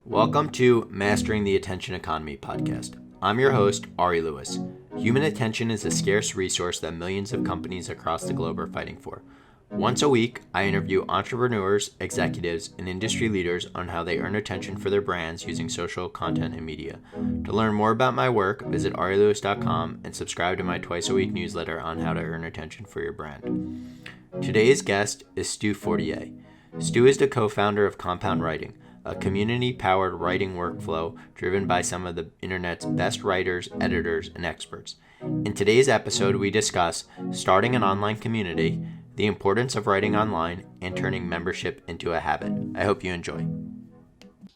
Welcome to Mastering the Attention Economy podcast. I'm your host, Ari Lewis. Human attention is a scarce resource that millions of companies across the globe are fighting for. Once a week, I interview entrepreneurs, executives, and industry leaders on how they earn attention for their brands using social content and media. To learn more about my work, visit arilewis.com and subscribe to my twice-a-week newsletter on how to earn attention for your brand. Today's guest is Stu Fortier. Stu is the co-founder of Compound Writing, a community-powered writing workflow driven by some of the internet's best writers, editors, and experts. In today's episode, we discuss starting an online community, the importance of writing online, and turning membership into a habit. I hope you enjoy.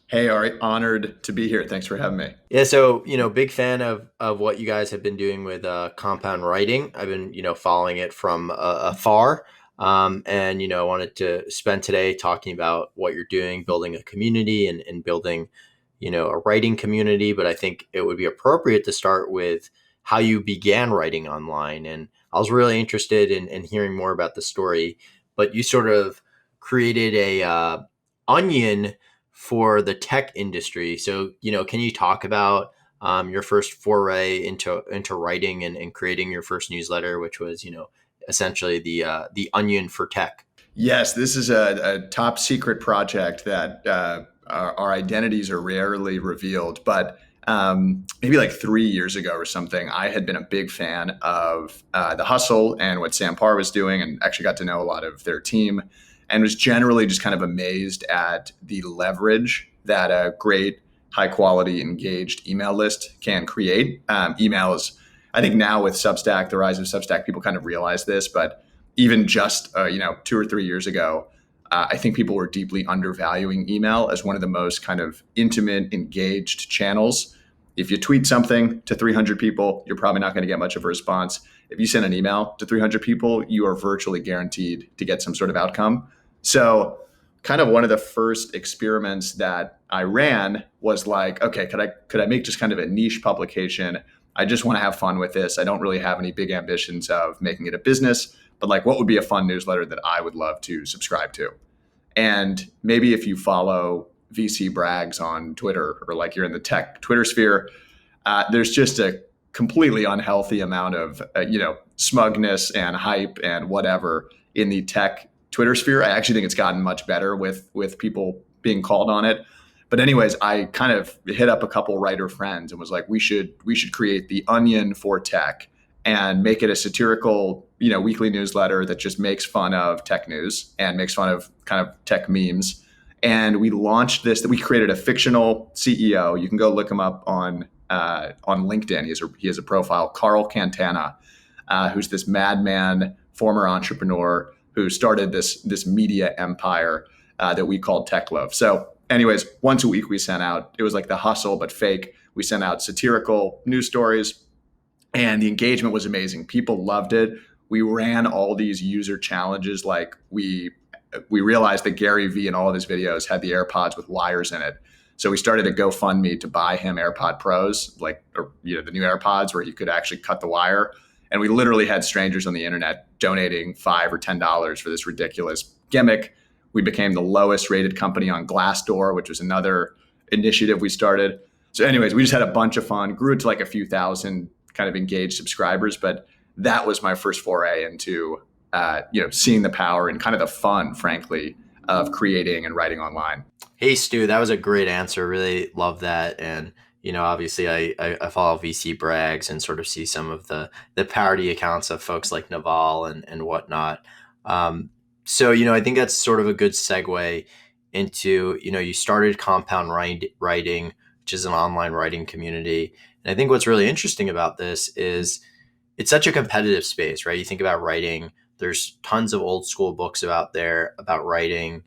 Hey, Ari, honored to be here. Thanks for having me. Yeah, so, big fan of what you guys have been doing with Compound Writing. I've been, following it from afar. And, I wanted to spend today talking about what you're doing, building a community and building, a writing community. But I think it would be appropriate to start with how you began writing online. And I was really interested in hearing more about the story, but you sort of created a onion for the tech industry. So, can you talk about your first foray into writing and creating your first newsletter, which was, essentially the onion for tech? Yes, this is a top secret project that our identities are rarely revealed. But maybe like 3 years ago or something, I had been a big fan of The Hustle and what Sam Parr was doing, and actually got to know a lot of their team, and was generally just kind of amazed at the leverage that a great, high quality, engaged email list can create. Email is, I think now with Substack, the rise of Substack, people kind of realize this, but even just 2 or 3 years ago, I think people were deeply undervaluing email as one of the most kind of intimate, engaged channels. If you tweet something to 300 people, you're probably not going to get much of a response. If you send an email to 300 people, you are virtually guaranteed to get some sort of outcome. So kind of one of the first experiments that I ran was like, okay, could I make just kind of a niche publication? I just want to have fun with this. I don't really have any big ambitions of making it a business, but like, what would be a fun newsletter that I would love to subscribe to? And maybe if you follow VC Brags on Twitter, or like you're in the tech Twitter sphere, there's just a completely unhealthy amount of, smugness and hype and whatever in the tech Twitter sphere. I actually think it's gotten much better with people being called on it. But anyways, I kind of hit up a couple writer friends and was like, we should create the Onion for tech and make it a satirical, weekly newsletter that just makes fun of tech news and makes fun of kind of tech memes. And we launched this. That we created a fictional CEO. You can go look him up on LinkedIn. He has a profile, Carl Cantana, who's this madman former entrepreneur who started this media empire that we called Tech Love. So anyways, once a week we sent out, it was like The Hustle, but fake. We sent out satirical news stories, and the engagement was amazing. People loved it. We ran all these user challenges. Like we realized that Gary Vee in all of his videos had the AirPods with wires in it. So we started a GoFundMe to buy him AirPod Pros, the new AirPods where you could actually cut the wire. And we literally had strangers on the internet donating $5 or $10 for this ridiculous gimmick. We became the lowest rated company on Glassdoor, which was another initiative we started. So anyways, we just had a bunch of fun, grew it to like a few thousand kind of engaged subscribers. But that was my first foray into, seeing the power and kind of the fun, frankly, of creating and writing online. Hey, Stu, that was a great answer. Really love that. And, obviously I follow VC Brags and sort of see some of the parody accounts of folks like Naval and whatnot. So, I think that's sort of a good segue into, you started Compound Writing, which is an online writing community. And I think what's really interesting about this is it's such a competitive space, right? You think about writing, there's tons of old school books out there about writing.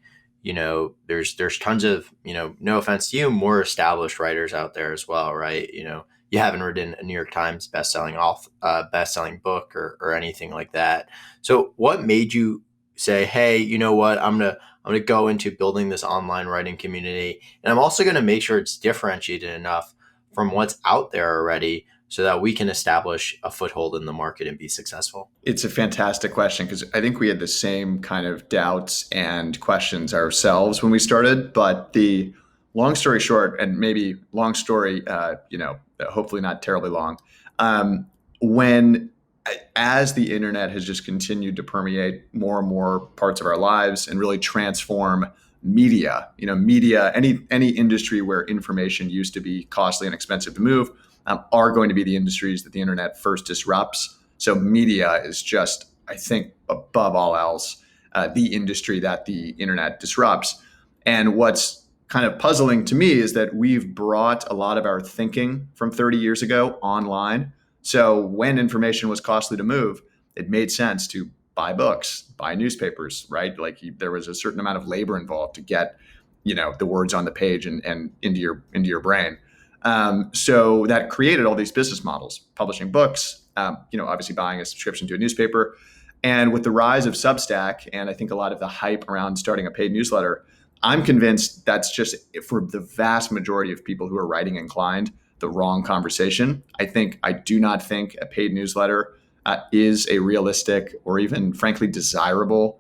There's tons of, no offense to you, more established writers out there as well, right? You haven't written a New York Times bestselling book or anything like that. So what made you say, hey, you know what, I'm gonna go into building this online writing community, and I'm also gonna make sure it's differentiated enough from what's out there already, so that we can establish a foothold in the market and be successful? It's a fantastic question because I think we had the same kind of doubts and questions ourselves when we started. But the long story short, and maybe long story, hopefully not terribly long, um, when as the internet has just continued to permeate more and more parts of our lives and really transform media, media, any industry where information used to be costly and expensive to move, are going to be the industries that the internet first disrupts. So media is just, I think, above all else, the industry that the internet disrupts. And what's kind of puzzling to me is that we've brought a lot of our thinking from 30 years ago online. So when information was costly to move, it made sense to buy books, buy newspapers, right? Like there was a certain amount of labor involved to get, the words on the page and into your brain. So that created all these business models, publishing books, obviously buying a subscription to a newspaper. And with the rise of Substack, and I think a lot of the hype around starting a paid newsletter, I'm convinced that's just, for the vast majority of people who are writing inclined, the wrong conversation. I do not think a paid newsletter is a realistic or even frankly desirable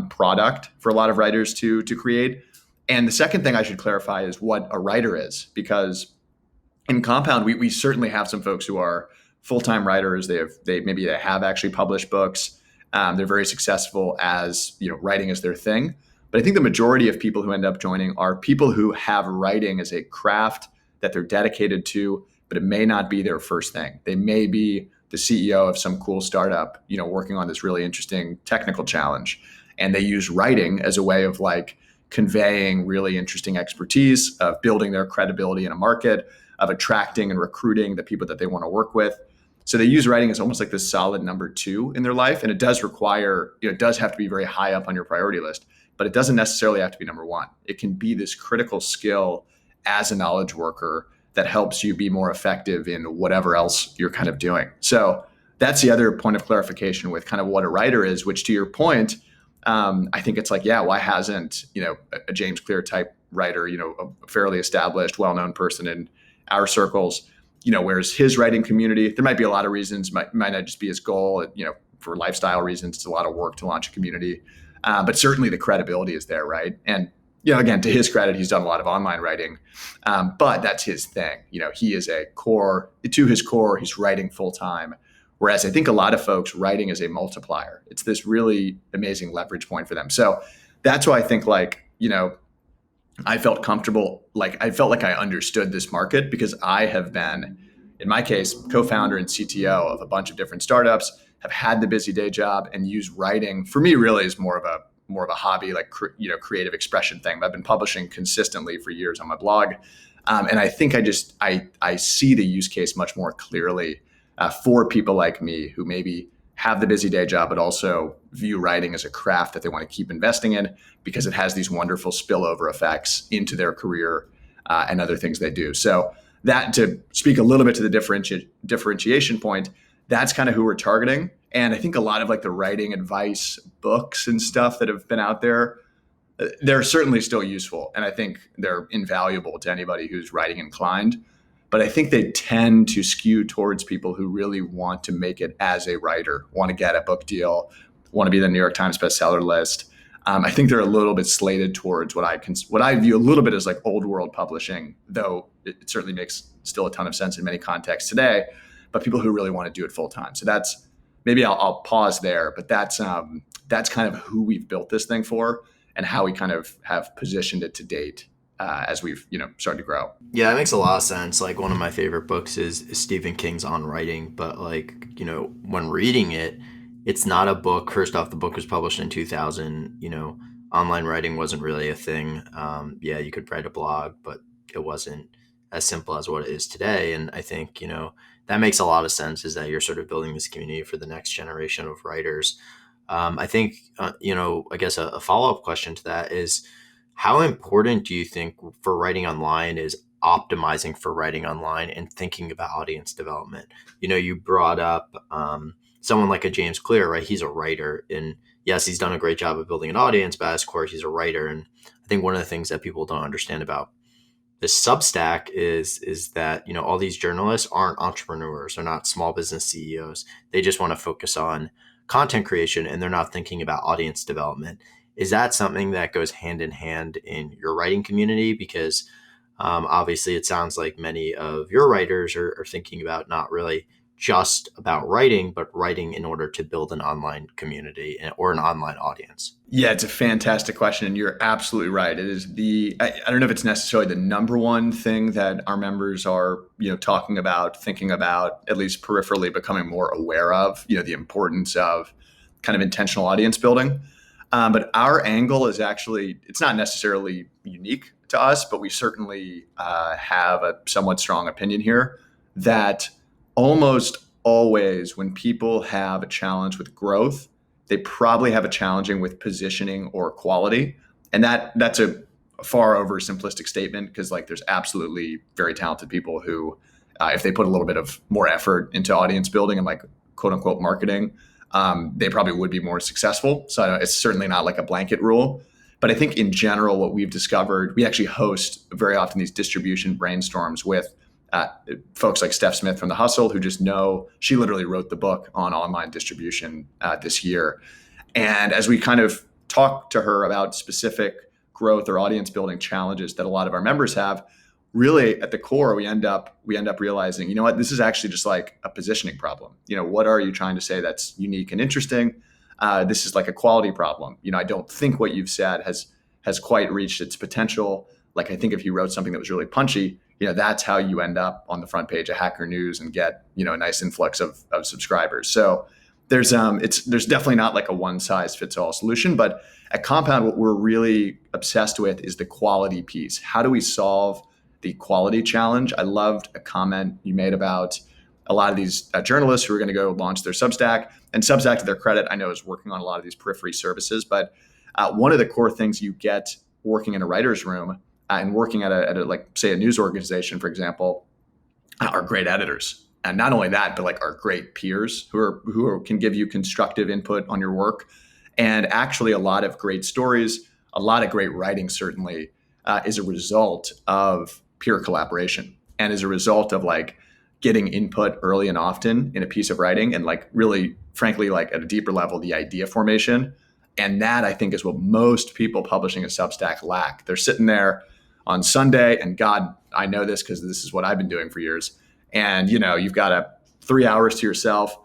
product for a lot of writers to create. And the second thing I should clarify is what a writer is, because in Compound, we certainly have some folks who are full-time writers. They have actually published books. They're very successful as writing is their thing. But I think the majority of people who end up joining are people who have writing as a craft that they're dedicated to, but it may not be their first thing. They may be the CEO of some cool startup, working on this really interesting technical challenge, and they use writing as a way of like conveying really interesting expertise, of building their credibility in a market, of attracting and recruiting the people that they want to work with. So they use writing as almost like this solid number two in their life. And it does require, it does have to be very high up on your priority list, but it doesn't necessarily have to be number one. It can be this critical skill as a knowledge worker that helps you be more effective in whatever else you're kind of doing. So that's the other point of clarification with kind of what a writer is, which to your point, I think it's like, yeah, why hasn't, a James Clear type writer, a fairly established, well-known person in our circles, whereas his writing community, there might be a lot of reasons, might not just be his goal, for lifestyle reasons, it's a lot of work to launch a community. But certainly the credibility is there, right? And, again, to his credit, he's done a lot of online writing, but that's his thing. He is to his core, he's writing full time. Whereas I think a lot of folks, writing is a multiplier. It's this really amazing leverage point for them. So that's why I think I felt comfortable, I felt like I understood this market because I have been, in my case, co-founder and CTO of a bunch of different startups, have had the busy day job and use writing for me really is more of a hobby, creative expression thing. I've been publishing consistently for years on my blog. And I think I see the use case much more clearly for people like me who maybe have the busy day job, but also view writing as a craft that they want to keep investing in because it has these wonderful spillover effects into their career and other things they do. So that, to speak a little bit to the differentiation point, that's kind of who we're targeting. And I think a lot of the writing advice books and stuff that have been out there, they're certainly still useful. And I think they're invaluable to anybody who's writing inclined. But I think they tend to skew towards people who really want to make it as a writer, want to get a book deal, want to be the New York Times bestseller list. I think they're a little bit slated towards what I view a little bit as old world publishing, though it certainly makes still a ton of sense in many contexts today. But people who really want to do it full time. So that's maybe I'll pause there, but that's kind of who we've built this thing for and how we kind of have positioned it to date. As we've started to grow. Yeah, that makes a lot of sense. Like one of my favorite books is Stephen King's On Writing, but when reading it, it's not a book. First off, the book was published in 2000. Online writing wasn't really a thing. Yeah, you could write a blog, but it wasn't as simple as what it is today. And I think that makes a lot of sense. Is that you're sort of building this community for the next generation of writers. I think I guess a follow up question to that is, how important do you think for writing online is optimizing for writing online and thinking about audience development? You brought up someone like a James Clear, right? He's a writer, and yes, he's done a great job of building an audience, but as core, he's a writer. And I think one of the things that people don't understand about the Substack is that, all these journalists aren't entrepreneurs, they're not small business CEOs. They just want to focus on content creation and they're not thinking about audience development. Is that something that goes hand in hand in your writing community? Because obviously, it sounds like many of your writers are thinking about not really just about writing, but writing in order to build an online community or an online audience. Yeah, it's a fantastic question, and you're absolutely right. It is I don't know if it's necessarily the number one thing that our members are, talking about, thinking about, at least peripherally becoming more aware of, the importance of kind of intentional audience building. But our angle is actually, it's not necessarily unique to us, but we certainly have a somewhat strong opinion here that almost always when people have a challenge with growth, they probably have a challenging with positioning or quality. And that's a far over simplistic statement because like there's absolutely very talented people who, if they put a little bit of more effort into audience building and like quote unquote marketing, they probably would be more successful. So it's certainly not like a blanket rule. But I think in general, what we've discovered, we actually host very often these distribution brainstorms with uh, folks like Steph Smith from The Hustle, who just know she literally wrote the book on online distribution this year. And as we kind of talk to her about specific growth or audience building challenges that a lot of our members have, really at the core we end up realizing, you know what, this is actually just like a positioning problem. What are you trying to say that's unique and interesting? This is like a quality problem. I don't think what you've said has quite reached its potential. Like I think if you wrote something that was really punchy, that's how you end up on the front page of Hacker News and get a nice influx of subscribers. So there's definitely not like a one size fits all solution, but at Compound, what we're really obsessed with is the quality piece. How do we solve the quality challenge? I loved a comment you made about a lot of these journalists who are going to go launch their Substack. And Substack, to their credit, I know is working on a lot of these periphery services. But one of the core things you get working in a writer's room and working at a like say a news organization, for example, are great editors. And not only that, but like are great peers can give you constructive input on your work. And actually, a lot of great stories, a lot of great writing, certainly, is a result of peer collaboration and is a result of like getting input early and often in a piece of writing and like really, frankly, like at a deeper level, the idea formation. And that I think is what most people publishing a Substack lack. They're sitting there on Sunday, and God, I know this because this is what I've been doing for years. And you've got 3 hours to yourself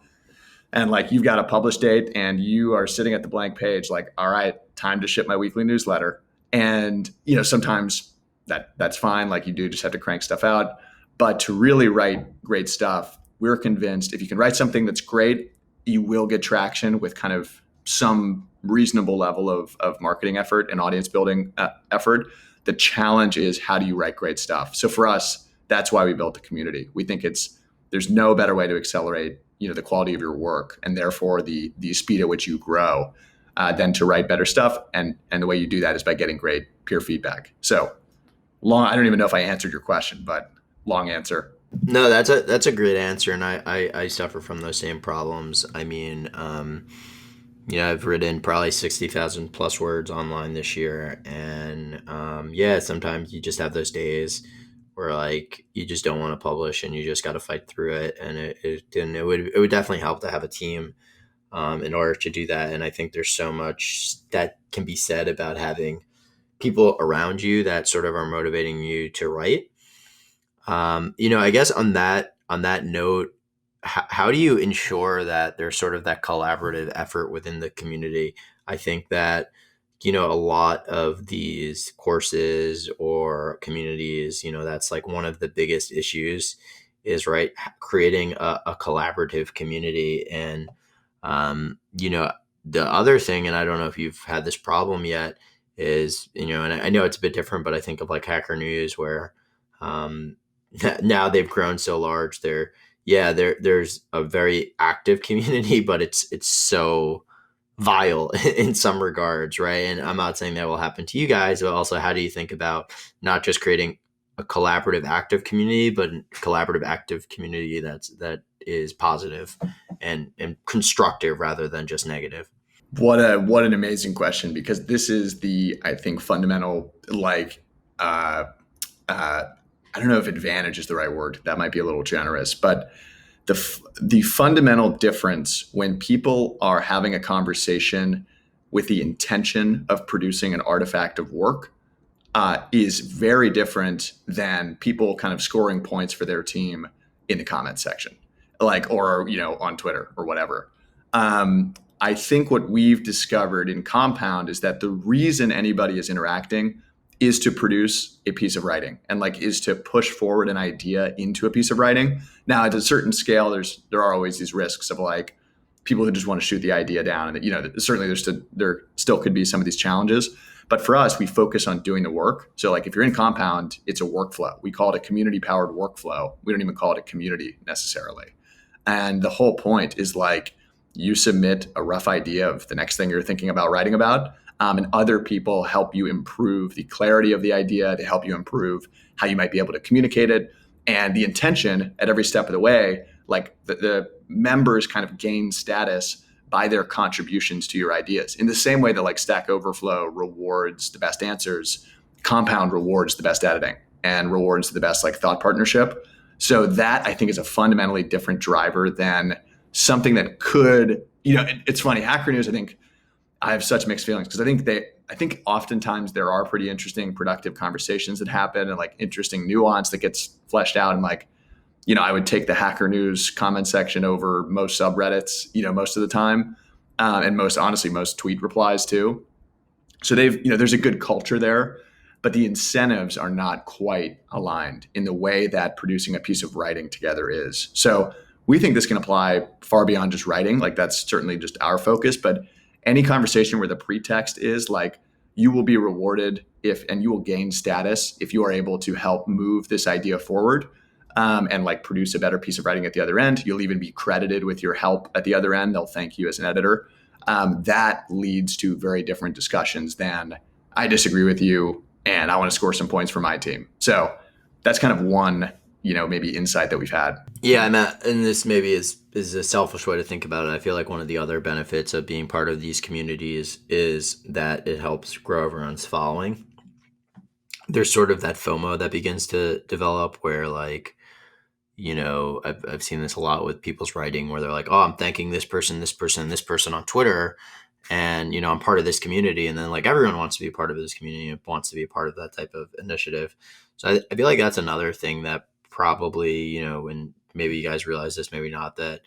and like you've got a publish date and you are sitting at the blank page like, all right, time to ship my weekly newsletter. And sometimes that's fine, like you do just have to crank stuff out. But to really write great stuff, we're convinced if you can write something that's great, you will get traction with kind of some reasonable level of marketing effort and audience building effort. The challenge is, how do you write great stuff? So for us, that's why we built the community. We think there's no better way to accelerate the quality of your work and therefore the speed at which you grow than to write better stuff. And the way you do that is by getting great peer feedback. So long, I don't even know if I answered your question, but long answer. No, that's a great answer, and I suffer from those same problems. I mean, I've written probably 60,000 plus words online this year, and yeah, sometimes you just have those days where like you just don't want to publish, and you just got to fight through it. And it would definitely help to have a team in order to do that. And I think there's so much that can be said about having people around you that sort of are motivating you to write. I guess on that note, how do you ensure that there's sort of that collaborative effort within the community? I think that a lot of these courses or communities, that's like one of the biggest issues is right creating a collaborative community. And the other thing, and I don't know if you've had this problem yet, is and I know it's a bit different, but I think of like Hacker News where um, now they've grown so large. There's a very active community, but it's so vile in some regards, right? And I'm not saying that will happen to you guys, but also how do you think about not just creating a collaborative active community, but a collaborative active community that is positive and constructive rather than just negative? What an amazing question, because this is the, I think, fundamental like I don't know if advantage is the right word. That might be a little generous, but the fundamental difference when people are having a conversation with the intention of producing an artifact of work is very different than people kind of scoring points for their team in the comment section, like, or on Twitter or whatever. I think what we've discovered in Compound is that the reason anybody is interacting is to produce a piece of writing, and like is to push forward an idea into a piece of writing. Now, at a certain scale, there are always these risks of like people who just want to shoot the idea down, and certainly there still could be some of these challenges. But for us, we focus on doing the work. So like if you're in Compound, it's a workflow. We call it a community powered workflow. We don't even call it a community necessarily. And the whole point is like you submit a rough idea of the next thing you're thinking about writing about, and other people help you improve the clarity of the idea. They help you improve how you might be able to communicate it. And the intention at every step of the way, like the members kind of gain status by their contributions to your ideas. In the same way that like Stack Overflow rewards the best answers, Compound rewards the best editing and rewards the best like thought partnership. So that I think is a fundamentally different driver than something that could, it's funny, Hacker News, I think I have such mixed feelings because I think oftentimes there are pretty interesting, productive conversations that happen and like interesting nuance that gets fleshed out. And like, I would take the Hacker News comment section over most subreddits, most of the time, and most tweet replies too. So there's a good culture there, but the incentives are not quite aligned in the way that producing a piece of writing together is. So we think this can apply far beyond just writing. Like that's certainly just our focus, but any conversation where the pretext is like you will be rewarded and you will gain status if you are able to help move this idea forward, and like produce a better piece of writing at the other end. You'll even be credited with your help at the other end. They'll thank you as an editor. That leads to very different discussions than I disagree with you and I want to score some points for my team. So that's kind of one, maybe insight that we've had. Yeah, and this maybe is a selfish way to think about it. I feel like one of the other benefits of being part of these communities is that it helps grow everyone's following. There's sort of that FOMO that begins to develop where like, I've seen this a lot with people's writing where they're like, oh, I'm thanking this person, this person, this person on Twitter. And, I'm part of this community. And then like everyone wants to be a part of this community and wants to be a part of that type of initiative. So I feel like that's another thing that probably, and maybe you guys realize this, maybe not, that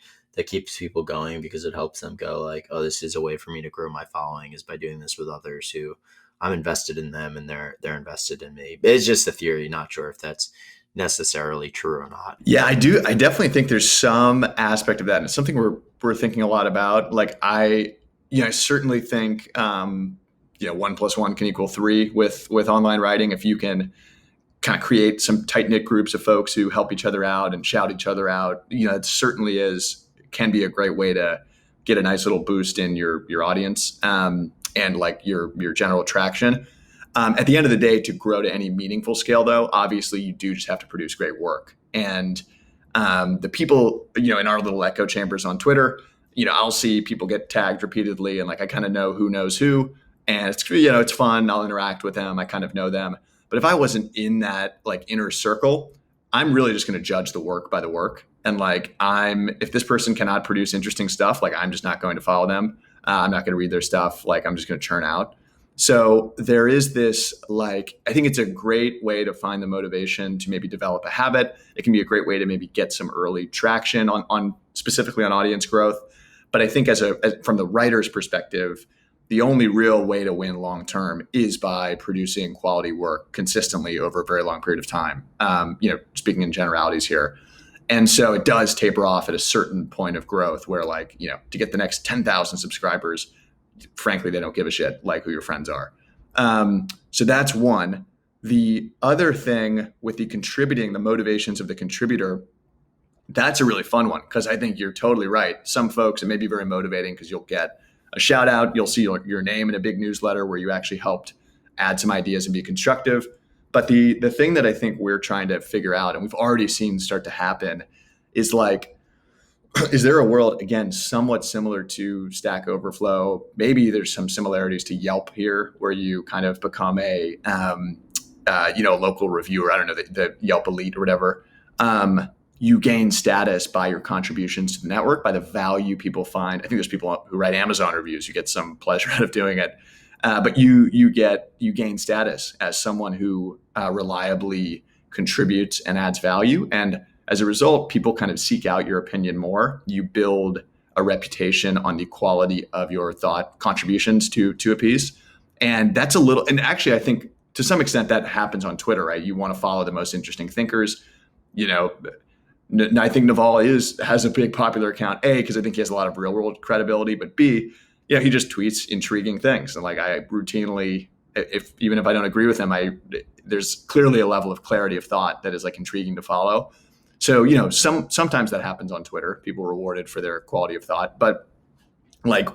keeps people going because it helps them go like, oh, this is a way for me to grow my following is by doing this with others who I'm invested in them and they're invested in me. It's just a theory. Not sure if that's necessarily true or not. Yeah, I do. I definitely think there's some aspect of that. And it's something we're thinking a lot about. Like I certainly think, 1+1 can equal 3 with online writing. If you can kind of create some tight knit groups of folks who help each other out and shout each other out, it certainly can be a great way to get a nice little boost in your audience, and like your general traction. At the end of the day, to grow to any meaningful scale, though, obviously you do just have to produce great work. And the people, in our little echo chambers on Twitter, I'll see people get tagged repeatedly, and like I kind of know who knows who, and it's fun. I'll interact with them. I kind of know them. But if I wasn't in that like inner circle, I'm really just going to judge the work by the work. And like if this person cannot produce interesting stuff, like I'm just not going to follow them. I'm not going to read their stuff. Like I'm just going to churn out. So there is this, like, I think it's a great way to find the motivation to maybe develop a habit. It can be a great way to maybe get some early traction on specifically on audience growth. But I think from the writer's perspective, the only real way to win long term is by producing quality work consistently over a very long period of time. Speaking in generalities here. And so it does taper off at a certain point of growth where like, to get the next 10,000 subscribers, frankly, they don't give a shit like who your friends are. So that's one. The other thing with the motivations of the contributor, that's a really fun one because I think you're totally right. Some folks, it may be very motivating because you'll get a shout out. You'll see your name in a big newsletter where you actually helped add some ideas and be constructive. But the thing that I think we're trying to figure out, and we've already seen start to happen, is like, is there a world, again, somewhat similar to Stack Overflow? Maybe there's some similarities to Yelp here where you kind of become a a local reviewer, I don't know, the Yelp Elite or whatever, you gain status by your contributions to the network, by the value people find. I think there's people who write Amazon reviews. You get some pleasure out of doing it, but you gain status as someone who reliably contributes and adds value, and as a result, people kind of seek out your opinion more. You build a reputation on the quality of your thought contributions to a piece, and that's a little. And actually, I think to some extent that happens on Twitter, right? You want to follow the most interesting thinkers. You know, I think Naval has a big popular account. A, because I think he has a lot of real world credibility, but B, he just tweets intriguing things, and like I routinely, if even if I don't agree with him, there's clearly a level of clarity of thought that is like intriguing to follow. So sometimes that happens on Twitter. People are rewarded for their quality of thought, but like,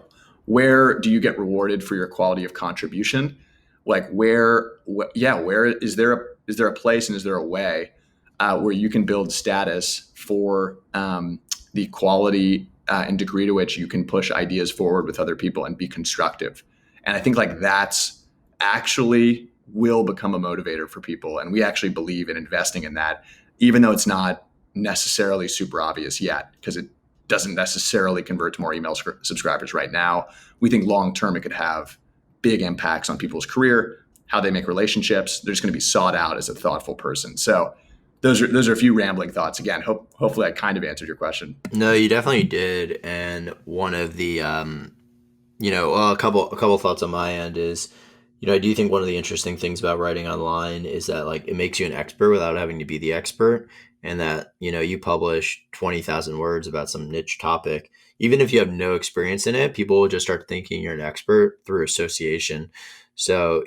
where do you get rewarded for your quality of contribution? Like where is there a place and is there a way where you can build status for the quality and degree to which you can push ideas forward with other people and be constructive? And I think like that's actually will become a motivator for people. And we actually believe in investing in that, even though it's not necessarily super obvious yet, because it doesn't necessarily convert to more email subscribers right now. We think long term it could have big impacts on people's career, how they make relationships. They're just going to be sought out as a thoughtful person. So those are a few rambling thoughts. Again, hopefully I kind of answered your question. No, you definitely did. And one of the, a couple thoughts on my end is, I do think one of the interesting things about writing online is that like it makes you an expert without having to be the expert, and that you publish 20,000 words about some niche topic. Even if you have no experience in it, people will just start thinking you're an expert through association. So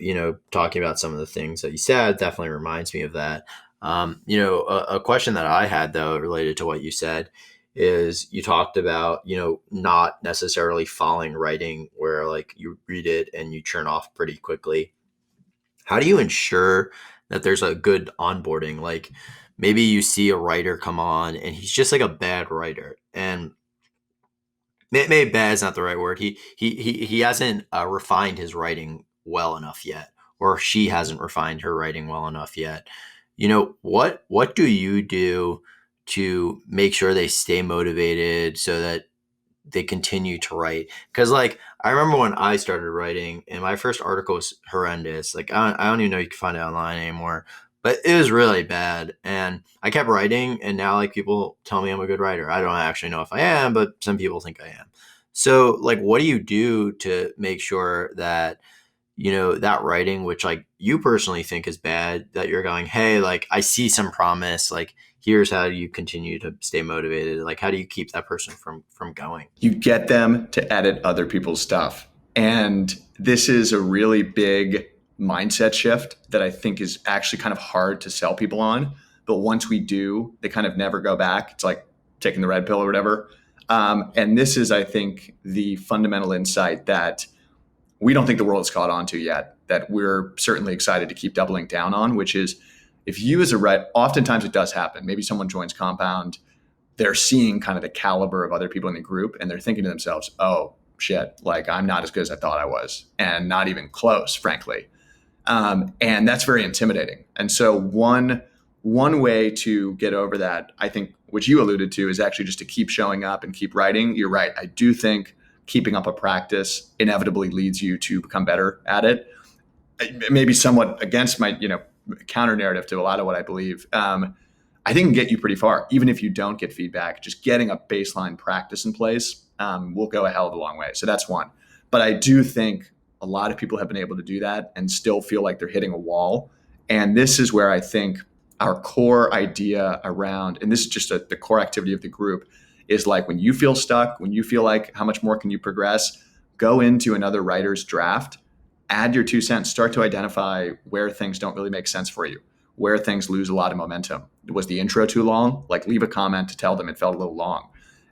talking about some of the things that you said definitely reminds me of that. A question that I had though related to what you said is you talked about, not necessarily following writing where like you read it and you churn off pretty quickly. How do you ensure that there's a good onboarding? Like maybe you see a writer come on and he's just like a bad writer, and maybe bad is not the right word. He hasn't refined his writing well enough yet, or she hasn't refined her writing well enough yet. What do you do to make sure they stay motivated so that they continue to write? Because like I remember when I started writing and my first article was horrendous. Like I don't even know you can find it online anymore, but it was really bad. And I kept writing, and now like people tell me I'm a good writer. I don't actually know if I am, but some people think I am. So like what do you do to make sure that that writing, which like you personally think is bad, that you're going, hey, like I see some promise, like here's how you continue to stay motivated. Like how do you keep that person from going? You get them to edit other people's stuff. And this is a really big mindset shift that I think is actually kind of hard to sell people on. But once we do, they kind of never go back. It's like taking the red pill or whatever. And this is, I think, the fundamental insight that we don't think the world has caught on to yet, that we're certainly excited to keep doubling down on, which is if you as a writer, oftentimes it does happen. Maybe someone joins Compound, they're seeing kind of the caliber of other people in the group, and they're thinking to themselves, oh shit, like I'm not as good as I thought I was, and not even close, frankly. And that's very intimidating. And so one way to get over that, I think, which you alluded to, is actually just to keep showing up and keep writing. You're right. I do think keeping up a practice inevitably leads you to become better at it. Maybe somewhat against my, counter narrative to a lot of what I believe. I think can get you pretty far. Even if you don't get feedback, just getting a baseline practice in place will go a hell of a long way. So that's one. But I do think a lot of people have been able to do that and still feel like they're hitting a wall. And this is where I think our core idea around, and this is just the core activity of the group, is like when you feel stuck, when you feel like how much more can you progress, go into another writer's draft, add your 2 cents, start to identify where things don't really make sense for you, where things lose a lot of momentum. Was the intro too long? Like leave a comment to tell them it felt a little long.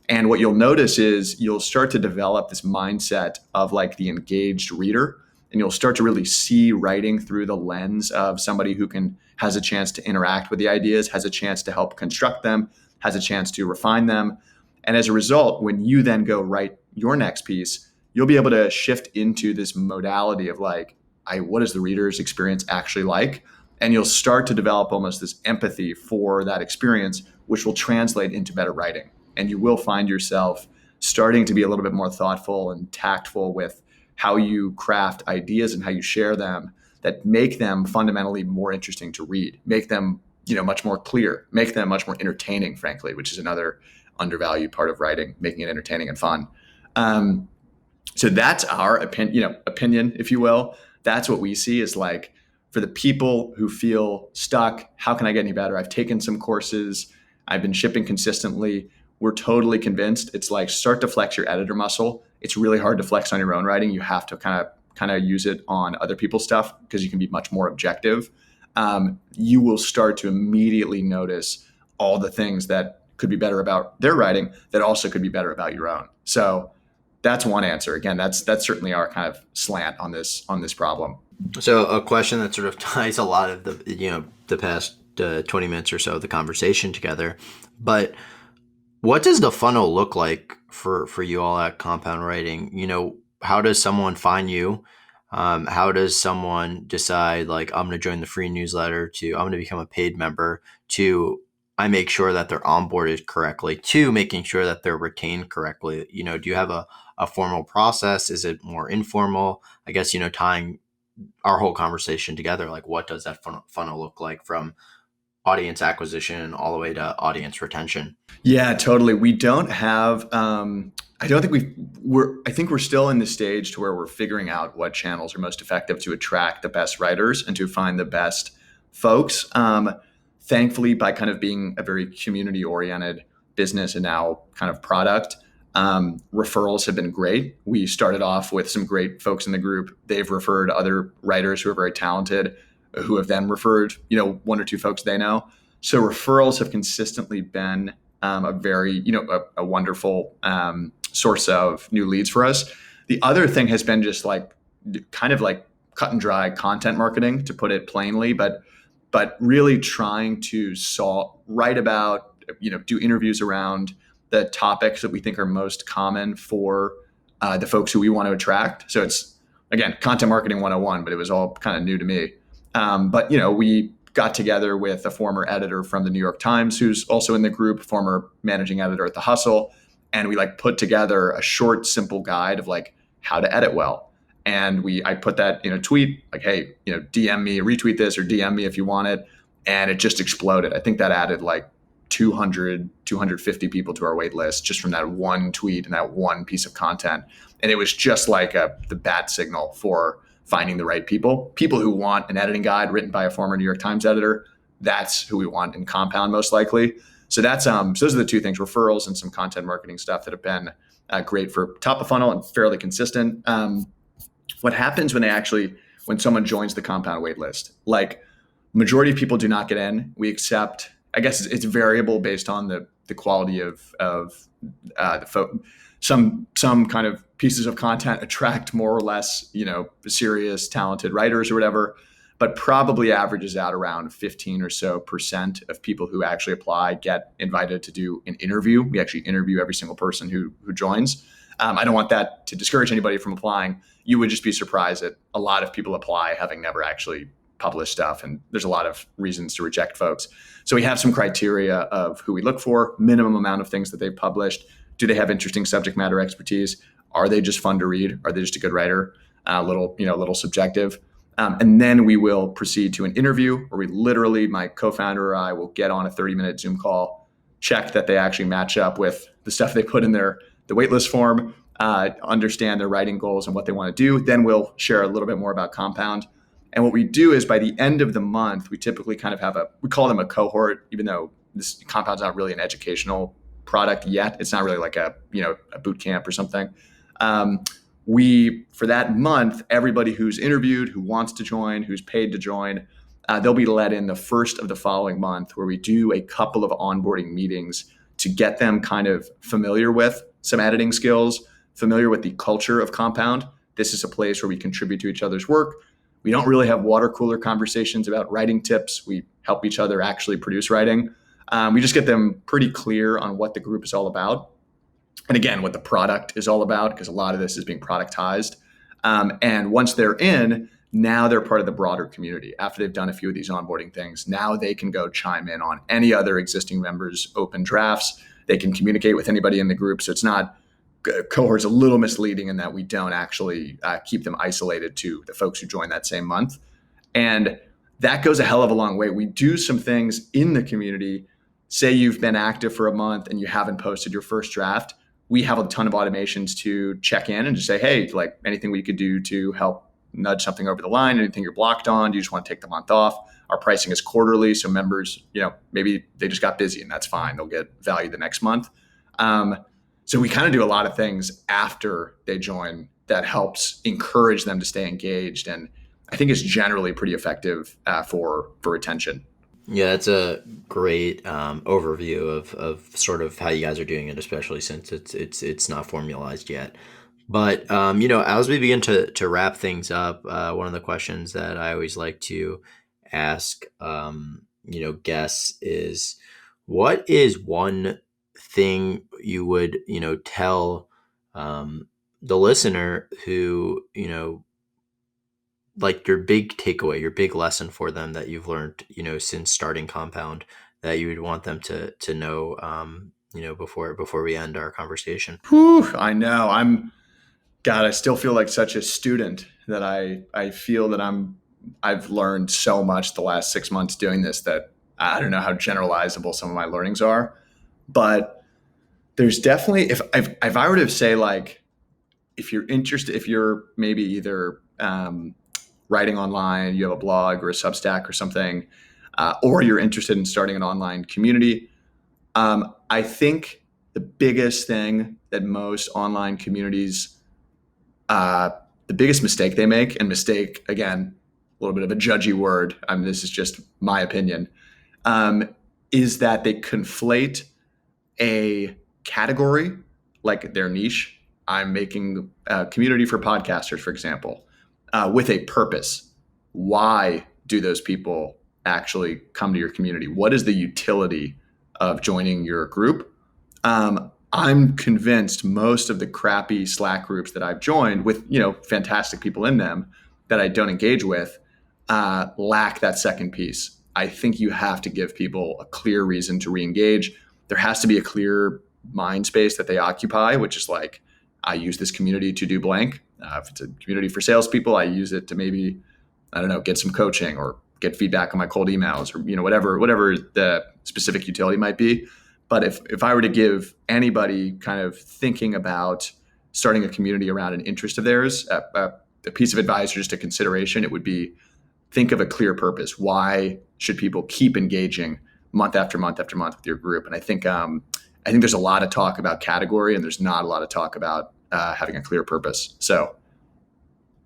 And what you'll notice is you'll start to develop this mindset of like the engaged reader, and you'll start to really see writing through the lens of somebody who has a chance to interact with the ideas, has a chance to help construct them, has a chance to refine them. And as a result, when you then go write your next piece, you'll be able to shift into this modality of like, what is the reader's experience actually like? And you'll start to develop almost this empathy for that experience, which will translate into better writing. And you will find yourself starting to be a little bit more thoughtful and tactful with how you craft ideas and how you share them that make them fundamentally more interesting to read, make them, much more clear, make them much more entertaining, frankly, which is another undervalued part of writing, making it entertaining and fun. Um, so that's our opinion, if you will. That's what we see is like for the people who feel stuck, how can I get any better? I've taken some courses, I've been shipping consistently. We're totally convinced it's like start to flex your editor muscle. It's really hard to flex on your own writing. You have to kind of use it on other people's stuff because you can be much more objective. You will start to immediately notice all the things that could be better about their writing that also could be better about your own. So that's one answer. Again, that's certainly our kind of slant on this problem. So a question that sort of ties a lot of the past 20 minutes or so of the conversation together, but what does the funnel look like for you all at Compound Writing? How does someone find you? How does someone decide, like, I'm going to join the free newsletter, to I'm going to become a paid member, to I make sure that they're onboarded correctly, to making sure that they're retained correctly? Do you have a formal process? Is it more informal? I guess, tying our whole conversation together, like, what does that funnel look like from audience acquisition all the way to audience retention? Yeah, totally. We don't have. I don't think I think we're still in the stage to where we're figuring out what channels are most effective to attract the best writers and to find the best folks. Thankfully, by kind of being a very community oriented business and now kind of product, referrals have been great. We started off with some great folks in the group. They've referred other writers who are very talented, who have then referred, one or two folks they know. So referrals have consistently been a very, a wonderful source of new leads for us. The other thing has been just like kind of like cut and dry content marketing, to put it plainly, but really trying to write about, do interviews around the topics that we think are most common for the folks who we want to attract. So it's, again, content marketing 101, but it was all kind of new to me. But we got together with a former editor from the New York Times, who's also in the group, former managing editor at The Hustle. And we put together a short, simple guide of how to edit well. And I put that in a tweet, like, hey, DM me, retweet this, or DM me if you want it. And it just exploded. I think that added 200, 250 people to our wait list just from that one tweet and that one piece of content. And it was just like the bat signal for finding the right people who want an editing guide written by a former New York Times editor. That's who we want in Compound, most likely. So that's so those are the two things: referrals and some content marketing stuff that have been great for top of funnel and fairly consistent. What happens when someone joins the Compound wait list? Majority of people do not get in. We accept. I guess it's variable based on the quality of the some kind of pieces of content attract more or less, serious, talented writers or whatever, but probably averages out around 15 or so % of people who actually apply get invited to do an interview. We actually interview every single person who joins. I don't want that to discourage anybody from applying. You would just be surprised that a lot of people apply having never actually published stuff, and there's a lot of reasons to reject folks. So we have some criteria of who we look for: minimum amount of things that they've published. Do they have interesting subject matter expertise? Are they just fun to read? Are they just a good writer? A little subjective. And then we will proceed to an interview where we literally, my co-founder or I, will get on a 30-minute Zoom call, check that they actually match up with the stuff they put in the waitlist form, understand their writing goals and what they want to do. Then we'll share a little bit more about Compound. And what we do is, by the end of the month, we typically kind of have we call them a cohort, even though this Compound's not really an educational product yet. It's not really like a boot camp or something. For that month, everybody who's interviewed, who wants to join, who's paid to join, they'll be let in the first of the following month, where we do a couple of onboarding meetings to get them kind of familiar with some editing skills, familiar with the culture of Compound. This is a place where we contribute to each other's work. We don't really have water cooler conversations about writing tips. We help each other actually produce writing. We just get them pretty clear on what the group is all about. And again, what the product is all about, because a lot of this is being productized. And once they're in, now they're part of the broader community. After they've done a few of these onboarding things, now they can go chime in on any other existing members' open drafts. They can communicate with anybody in the group. So it's not cohort's a little misleading in that we don't actually keep them isolated to the folks who joined that same month. And that goes a hell of a long way. We do some things in the community. Say you've been active for a month and you haven't posted your first draft. We have a ton of automations to check in and just say, hey, like anything we could do to help nudge something over the line, anything you're blocked on, do you just want to take the month off? Our pricing is quarterly. So members, maybe they just got busy and that's fine. They'll get value the next month. So we kind of do a lot of things after they join that helps encourage them to stay engaged. And I think it's generally pretty effective for retention. Yeah, that's a great overview of sort of how you guys are doing it, especially since it's not formalized yet. But as we begin to wrap things up, one of the questions that I always like to ask guests is, what is one thing you would tell the listener who like your big takeaway, your big lesson for them that you've learned, since starting Compound, that you would want them to know, before we end our conversation? Whew, I know. I still feel like such a student that I feel that I've learned so much the last 6 months doing this that I don't know how generalizable some of my learnings are, but there's definitely, if I were to say, like, if you're interested, if you're maybe either writing online, you have a blog or a Substack or something, or you're interested in starting an online community, I think the biggest thing that most online communities, the biggest mistake they make, and mistake, again, a little bit of a judgy word, this is just my opinion, is that they conflate a category, like their niche. I'm making a community for podcasters, for example, with a purpose. Why do those people actually come to your community? What is the utility of joining your group? I'm convinced most of the crappy Slack groups that I've joined with, fantastic people in them that I don't engage with, lack that second piece. I think you have to give people a clear reason to re-engage. There has to be a clear mind space that they occupy, which is like, I use this community to do blank. If it's a community for salespeople, I use it to maybe, get some coaching or get feedback on my cold emails, or whatever the specific utility might be. But if I were to give anybody kind of thinking about starting a community around an interest of theirs, a piece of advice or just a consideration, it would be, think of a clear purpose. Why should people keep engaging month after month after month with your group? And I think there's a lot of talk about category, and there's not a lot of talk about having a clear purpose. So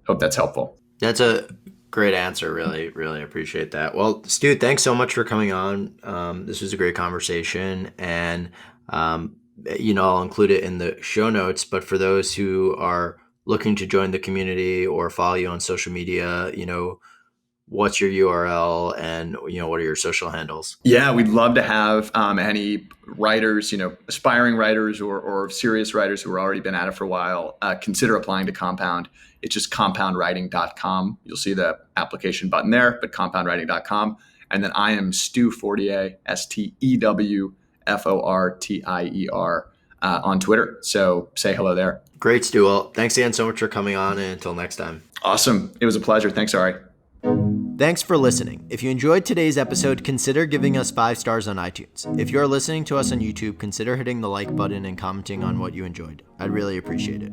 hope that's helpful. That's a great answer. Really, really appreciate that. Well, Stu, thanks so much for coming on. This was a great conversation, and I'll include it in the show notes. But for those who are looking to join the community or follow you on social media, what's your URL and what are your social handles? Yeah, we'd love to have any writers, aspiring writers or serious writers who have already been at it for a while, consider applying to Compound. It's just compoundwriting.com. You'll see the application button there, but compoundwriting.com. And then I am Stu Fortier, STEWFORTIER, on Twitter. So say hello there. Great, Stu. Well, thanks again so much for coming on, and until next time. Awesome. It was a pleasure. Thanks, Ari. Thanks for listening. If you enjoyed today's episode, consider giving us 5 stars on iTunes. If you are listening to us on YouTube, consider hitting the like button and commenting on what you enjoyed. I'd really appreciate it.